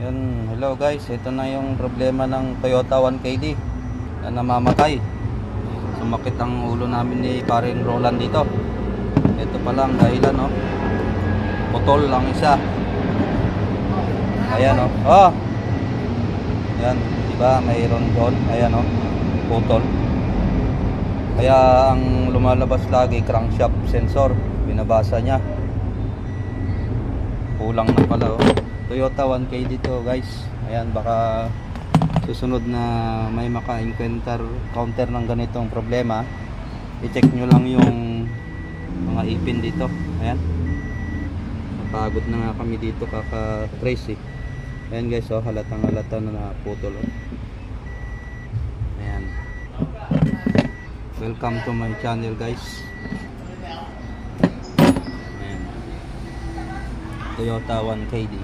Yan, hello guys, ito na yung problema ng Toyota 1KD na namamatay. Sumakit ang ulo namin ni paring Roland dito. Ito pa lang dahilan, no? Putol lang isa. Ayan, no? Oh! Ayan, diba? Mayroon doon. Ayan, no? Putol. Kaya ang lumalabas lagi, crankshaft sensor. Binabasa niya. Kulang na pala, oh. Toyota 1KD dito guys. Ayan, baka susunod na may maka-encounter ng ganitong problema, i-check nyo lang yung mga ipin dito. Ayan, napagod na nga kami dito kaka-trace eh. Ayan guys, oh, halatang halata na naputol, oh. Ayan, welcome to my channel guys. Ayan, Toyota 1KD.